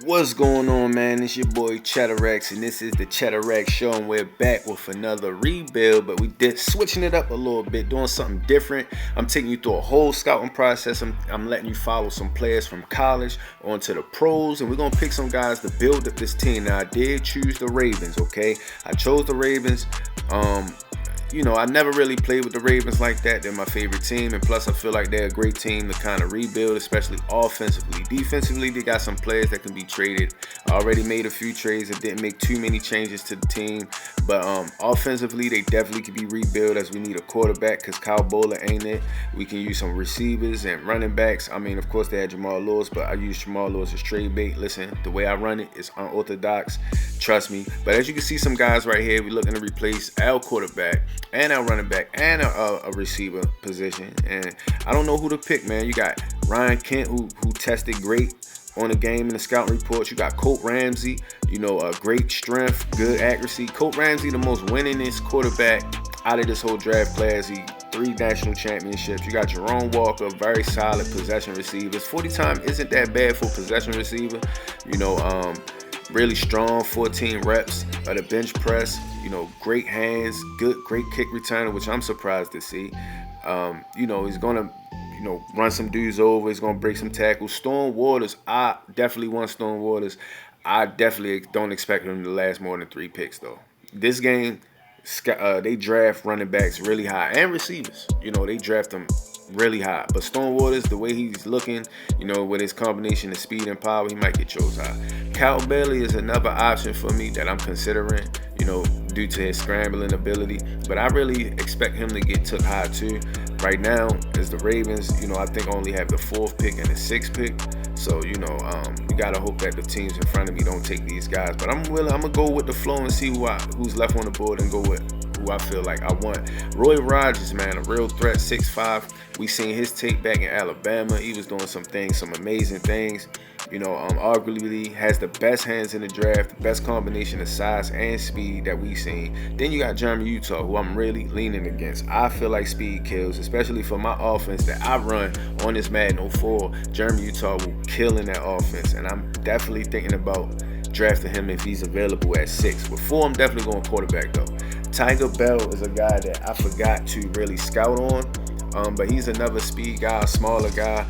What's going on, man? It's your boy Cheddar-X, and this is the Cheddar-X Show, and we're back with another rebuild, but we did switching it up a little bit, doing something different. I'm taking you through a whole scouting process. I'm letting you follow some players from college onto the pros, and we're gonna pick some guys to build up this team. Now, I did choose the Ravens, okay? I chose the Ravens. I never really played with the Ravens like that. They're my favorite team, and plus I feel like they're a great team to kind of rebuild, especially offensively. Defensively, they got some players that can be traded. I already made a few trades and didn't make too many changes to the team, but offensively, they definitely could be rebuilt, as we need a quarterback because Kyle Bowler ain't it. We can use some receivers and running backs. I mean, of course, they had Jamal Lewis, but I use Jamal Lewis as trade bait. Listen, the way I run it is unorthodox. Trust me. But as you can see, some guys right here, we're looking to replace our quarterback and our running back and a receiver position. And I don't know who to pick, man. You got Ryan Kent, who tested great on the game in the scouting reports. You got Colt Ramsey, great strength, good accuracy. Colt Ramsey, the most winningest quarterback out of this whole draft class. He 3 national championships. You got Jerome Walker, very solid possession receivers. 40 time isn't that bad for a possession receiver. Really strong, 14 reps of the bench press. Great hands, great kick returner, which I'm surprised to see. He's gonna, run some dudes over. He's gonna break some tackles. Storm Waters, I definitely want Storm Waters. I definitely don't expect him to last more than 3 picks though. This game, they draft running backs really high and receivers. They draft them really high. But Storm Waters, the way he's looking, with his combination of speed and power, he might get chose high. Cal Bailey is another option for me that I'm considering, due to his scrambling ability. But I really expect him to get took high too. Right now, as the Ravens, I think only have the 4th pick and the 6th pick. So, you gotta hope that the teams in front of me don't take these guys. But I'm gonna go with the flow and see who's left on the board and go with who I feel like I want. Roy Rogers, man, a real threat, 6'5". We seen his tape back in Alabama. He was doing some amazing things. Arguably has the best hands in the draft, the best combination of size and speed that we've seen. Then you got Jeremy Utah, who I'm really leaning against. I feel like speed kills, especially for my offense that I run on this Madden 04. Jeremy Utah will kill in that offense, and I'm definitely thinking about drafting him if he's available at 6. With 4, I'm definitely going quarterback though. Tiger Bell is a guy that I forgot to really scout on, but he's another speed guy, smaller guy.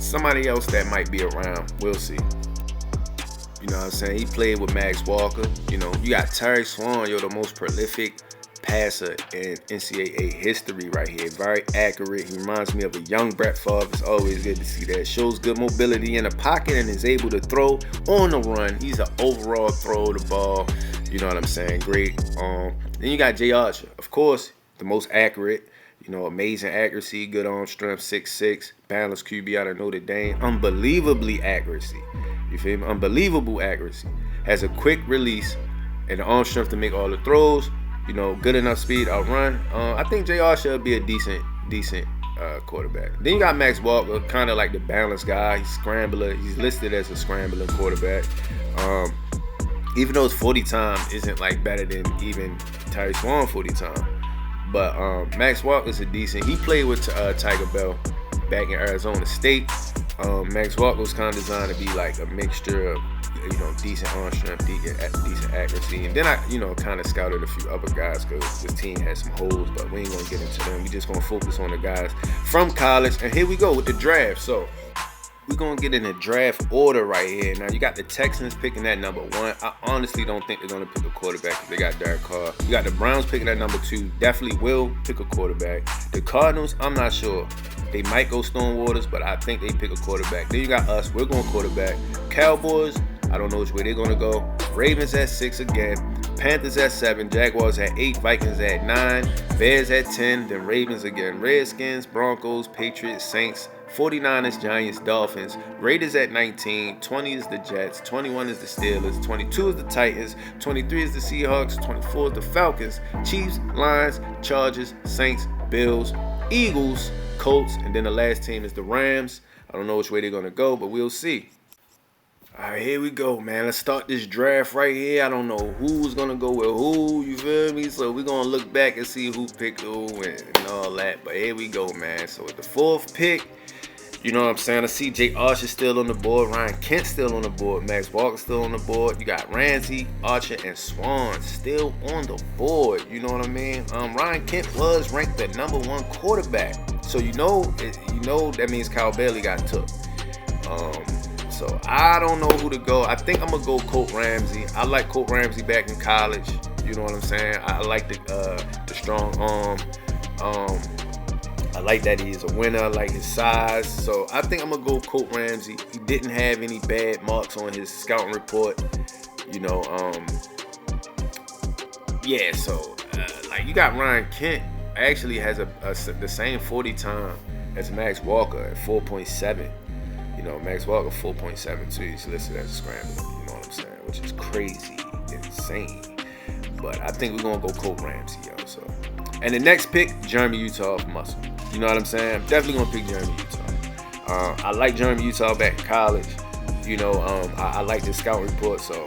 Somebody else that might be around. We'll see. You know what I'm saying? He played with Max Walker. You got Terry Swan, the most prolific passer in NCAA history right here. Very accurate. He reminds me of a young Brett Favre. It's always good to see that. Shows good mobility in the pocket and is able to throw on the run. He's an overall throw the ball. You know what I'm saying? Great. Then you got Jay Archer. Of course, the most accurate. Amazing accuracy, good arm strength, 6'6", balanced QB out of Notre Dame. Unbelievably accuracy. You feel me? Unbelievable accuracy. Has a quick release and the arm strength to make all the throws. Good enough speed, outrun. I think Jay Archer will be a decent quarterback. Then you got Max Walker, kind of like the balanced guy. He's scrambler. He's listed as a scrambling quarterback. Even though his 40 time isn't like better than even Terry Swan 40 time. But Max Walker's a decent. He played with Tiger Bell back in Arizona State. Max Walker was kind of designed to be like a mixture of, decent arm strength, decent accuracy. And then I, kind of scouted a few other guys because this team has some holes, but we ain't going to get into them. We just going to focus on the guys from college. And here we go with the draft. So we're going to get in the draft order right here. Now, you got the Texans picking at number 1. I honestly don't think they're going to pick a quarterback because they got Derek Carr. You got the Browns picking at number 2. Definitely will pick a quarterback. The Cardinals, I'm not sure. They might go Stone Waters, but I think they pick a quarterback. Then you got us. We're going quarterback. Cowboys, I don't know which way they're going to go. Ravens at 6 again. Panthers at 7. Jaguars at 8. Vikings at 9. Bears at 10. Then Ravens again. Redskins, Broncos, Patriots, Saints, 49ers, Giants, Dolphins. Raiders at 19. 20 is the Jets. 21 is the Steelers. 22 is the Titans. 23 is the Seahawks. 24 is the Falcons. Chiefs, Lions, Chargers, Saints, Bills, Eagles, Colts, and then the last team is the Rams. I don't know which way they're going to go, but we'll see. All right, here we go, man. Let's start this draft right here. I don't know who's going to go with who, you feel me? So we're going to look back and see who picked who and all that. But here we go, man. So with the 4th pick, You know what I'm saying? I see Jay Archer still on the board, Ryan Kent still on the board, Max Walker still on the board. You got Ramsey, Archer, and Swan still on the board. You know what I mean? Ryan Kent was ranked the #1 quarterback, so you know that means Kyle Bailey got took. So I don't know who to go. I think I'm gonna go Colt Ramsey. I like Colt Ramsey back in college. You know what I'm saying? I like the strong arm. I like that he's a winner. I like his size. So I think I'm gonna go Colt Ramsey. He didn't have any bad marks on his scouting report. You know, yeah. So like you got Ryan Kent actually has the same 40 time as Max Walker at 4.7. You know, Max Walker 4.72. He's listed as a scrambler. You know what I'm saying? Which is crazy, insane. But I think we're gonna go Colt Ramsey, yo. So, and the next pick, Jeremy Utah for Muscle. You know what I'm saying? I'm definitely gonna pick Jeremy Utah. I like Jeremy Utah back in college. You know, I like the scout report. So,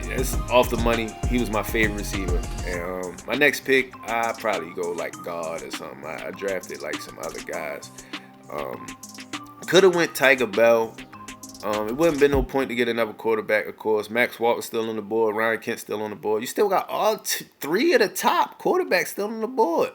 yeah, it's off the money. He was my favorite receiver. And my next pick, I probably go like guard or something. I drafted like some other guys. Could have went Tiger Bell. It wouldn't been no point to get another quarterback, of course. Max Walker still on the board. Ryan Kent still on the board. You still got all three of the top quarterbacks still on the board.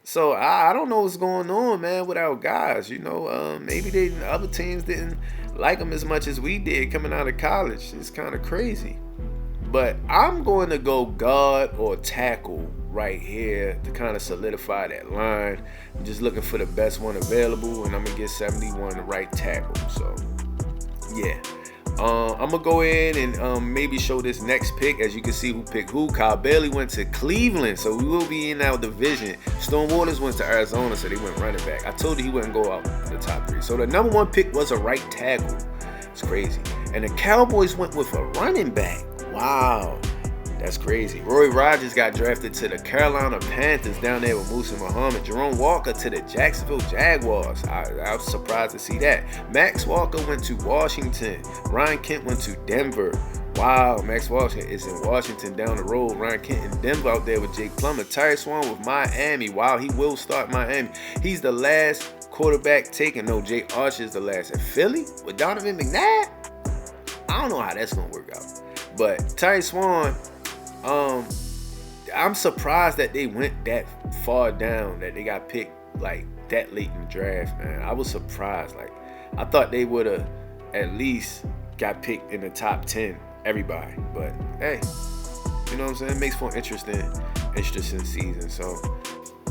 So I don't know what's going on, man, with our guys. You know, maybe the other teams didn't like them as much as we did coming out of college. It's kind of crazy. But I'm going to go guard or tackle right here to kind of solidify that line. I'm just looking for the best one available, and I'm going to get 71 right tackle. So, yeah. I'm going to go in and maybe show this next pick. As you can see who picked who. Kyle Bailey went to Cleveland, so we will be in our division. Storm Waters went to Arizona, so they went running back. I told you he wouldn't go out in the top 3. So the #1 pick was a right tackle. It's crazy. And the Cowboys went with a running back. Wow. That's crazy. Roy Rogers got drafted to the Carolina Panthers down there with Musa Muhammad. Jerome Walker to the Jacksonville Jaguars. I was surprised to see that. Max Walker went to Washington. Ryan Kent went to Denver. Wow, Max Walker is in Washington down the road. Ryan Kent in Denver out there with Jake Plummer. Tyree Swan with Miami. Wow, he will start Miami. He's the last quarterback taken. No, Jay Archer is the last. In Philly with Donovan McNabb? I don't know how that's going to work out. But Tyree Swan, I'm surprised that they went that far down, that they got picked like that late in the draft, man. I was surprised. Like, I thought they would have at least got picked in the top 10, everybody. But hey, you know what I'm saying? It makes for an interesting season.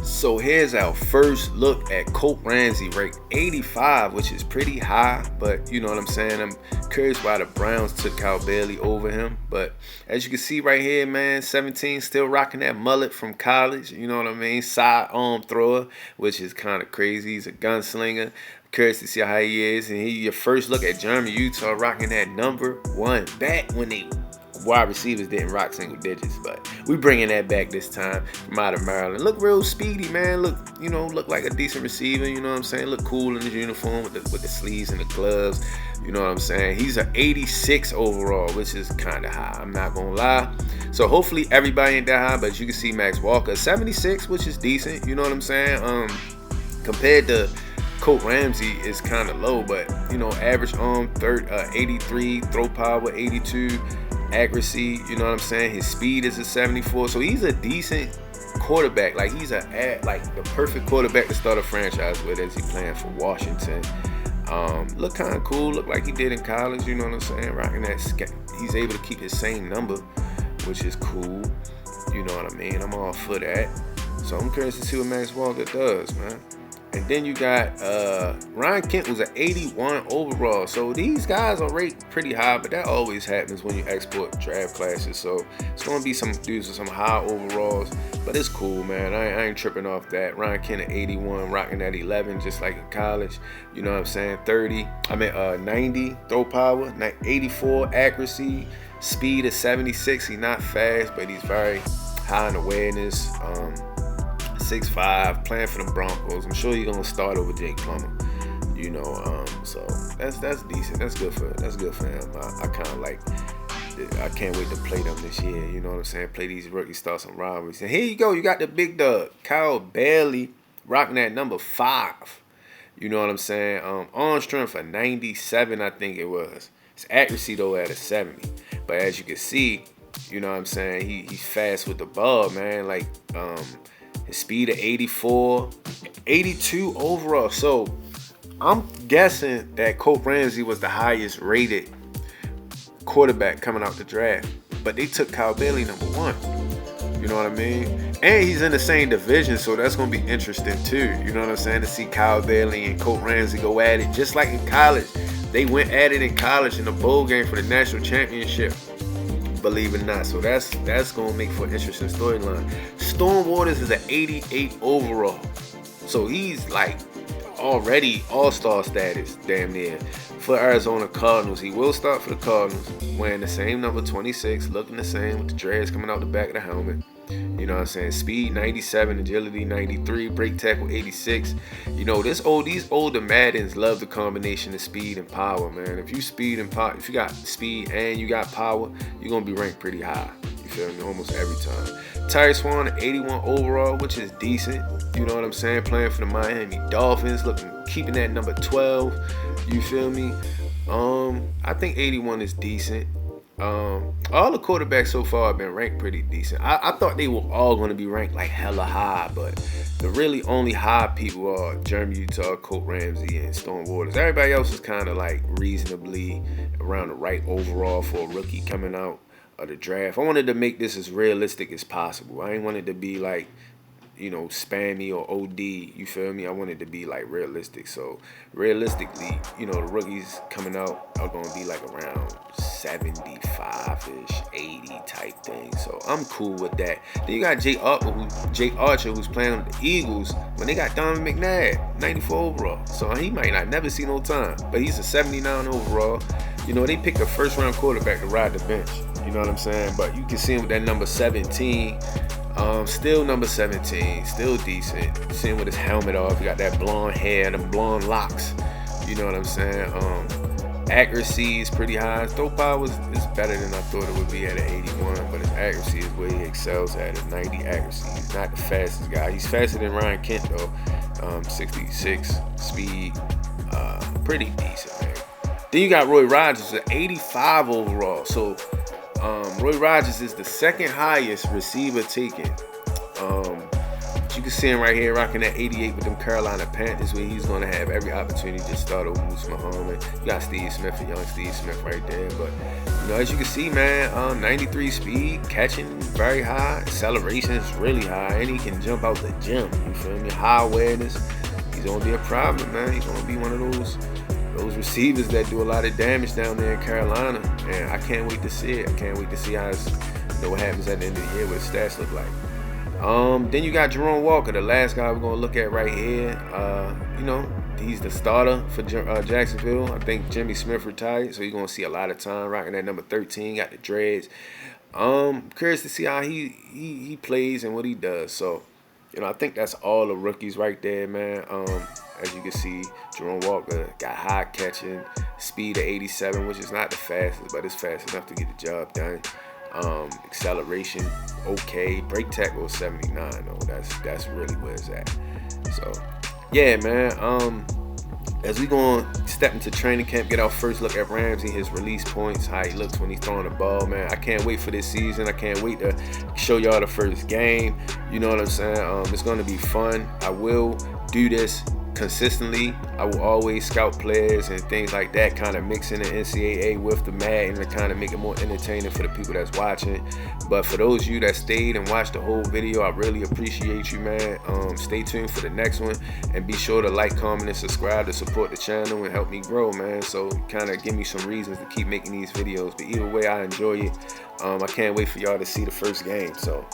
So here's our first look at Colt Ramsey, ranked 85, which is pretty high, but you know what I'm saying? I'm curious why the Browns took Kyle Bailey over him. But as you can see right here, man, 17, still rocking that mullet from college. You know what I mean? Sidearm thrower, which is kind of crazy. He's a gunslinger. I'm curious to see how he is. And your first look at Jeremy Utah rocking that #1 back when they wide receivers didn't rock single digits, but we bringing that back this time from out of Maryland. Look real speedy, man. Look like a decent receiver. You know what I'm saying? Look cool in his uniform with the sleeves and the gloves. You know what I'm saying? He's an 86 overall, which is kind of high. I'm not gonna lie. So hopefully everybody ain't that high, but you can see Max Walker 76, which is decent. You know what I'm saying? Compared to Colt Ramsey is kind of low, but you know, average arm 83, throw power 82. Accuracy, you know what I'm saying? His speed is a 74, so he's a decent quarterback. Like, he's like the perfect quarterback to start a franchise with as he playing for Washington. Look kind of cool. Look like he did in college. You know what I'm saying? Rocking that. He's able to keep his same number, which is cool. You know what I mean? I'm all for that. So I'm curious to see what Max Walker does, man. And then you got Ryan Kent was an 81 overall. So these guys are rated pretty high, but that always happens when you export draft classes. So it's going to be some dudes with some high overalls, but it's cool, man. I ain't tripping off that. Ryan Kent at 81, rocking at 11, just like in college. You know what I'm saying? 90 throw power, 84 accuracy, speed of 76. He's not fast, but he's very high in awareness. 6'5", playing for the Broncos. I'm sure he's gonna start over Jake Plummer. You know, so that's decent. That's good for him. I kind of like. I can't wait to play them this year. You know what I'm saying? Play these rookies, start some rivalries. And here you go. You got the big dog, Kyle Bailey, rocking that #5. You know what I'm saying? Arm strength for 97, I think it was. His accuracy though at a 70. But as you can see, you know what I'm saying, he's fast with the ball, man. Like his speed of 84, 82 overall. So I'm guessing that Colt Ramsey was the highest rated quarterback coming out the draft. But they took Kyle Bailey #1. You know what I mean? And he's in the same division, so that's going to be interesting too. You know what I'm saying? To see Kyle Bailey and Colt Ramsey go at it, just like in college. They went at it in college in the bowl game for the national championship. Believe it or not. So that's going to make for an interesting storyline. Storm Waters is an 88 overall. So he's like already all-star status, damn near, for Arizona Cardinals. He will start for the Cardinals, wearing the same number 26, looking the same with the dreads coming out the back of the helmet. You know what I'm saying? Speed 97, agility 93, break tackle 86. You know, these older Maddens love the combination of speed and power, man. If you speed and power, if you got speed and you got power, you're gonna be ranked pretty high. You feel me? Almost every time. Tyree Swan, 81 overall, which is decent. You know what I'm saying? Playing for the Miami Dolphins, keeping that number 12. You feel me? I think 81 is decent. All the quarterbacks so far have been ranked pretty decent. I thought they were all going to be ranked like hella high, but the really only high people are Jeremy Utah, Colt Ramsey, and Storm Waters. Everybody else is kind of like reasonably around the right overall for a rookie coming out of the draft. I wanted to make this as realistic as possible. I ain't wanted to be like, you know, spammy or OD, you feel me? I wanted to be like realistic. So realistically, you know, the rookies coming out are going to be like around 75-ish, 80 type thing. So I'm cool with that. Then you got Jay Archer, who's playing with the Eagles, when they got Donovan McNabb, 94 overall. So he might not never see no time, but he's a 79 overall. You know, they picked a first-round quarterback to ride the bench. You know what I'm saying? But you can see him with that number 17. Still number 17, still decent. See him with his helmet off. He got that blonde hair and them blonde locks. You know what I'm saying? Accuracy is pretty high. His throw power is better than I thought it would be at an 81, but his accuracy is where he excels at, a 90 accuracy. He's not the fastest guy. He's faster than Ryan Kent though. 66 speed, pretty decent, man. Then you got Roy Rogers at 85 overall. So Roy Rogers is the second highest receiver taken. You can see him right here rocking that 88 with them Carolina Panthers, where he's going to have every opportunity to start over Moose Muhammad. You got Steve Smith and young Steve Smith right there. But, you know, as you can see, man, 93 speed, catching very high, acceleration is really high, and he can jump out the gym. You feel me? High awareness. He's going to be a problem, man. He's going to be one of those receivers that do a lot of damage down there in Carolina, and I can't wait to see it. I can't wait to see how what happens at the end of the year, what his stats look like. Then you got Jerome Walker, the last guy we're gonna look at right here. You know, he's the starter for Jacksonville. I think Jimmy Smith retired, so you're gonna see a lot of time rocking that number 13. Got the dreads. Curious to see how he plays and what he does. So, you know, I think that's all the rookies right there, man. As you can see, Jerome Walker got high catching, speed of 87, which is not the fastest, but it's fast enough to get the job done. Acceleration, okay. Break tackle 79, though. That's really where it's at. So, yeah, man. As we gonna step into training camp, get our first look at Ramsey, his release points, how he looks when he's throwing the ball, man. I can't wait for this season. I can't wait to show y'all the first game. You know what I'm saying? It's gonna be fun. I will do this consistently. I will always scout players and things like that, kind of mixing the NCAA with the Madden to kind of make it more entertaining for the people that's watching. But for those of you that stayed and watched the whole video, I really appreciate you, man. Stay tuned for the next one, and be sure to like, comment, and subscribe to support the channel and help me grow, man. So kind of give me some reasons to keep making these videos. But either way, I enjoy it. I can't wait for y'all to see the first game. So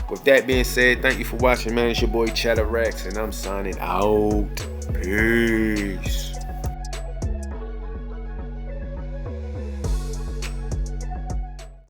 with that being said, thank you for watching, man. It's your boy Cheddar Rex, and I'm signing out. Peace.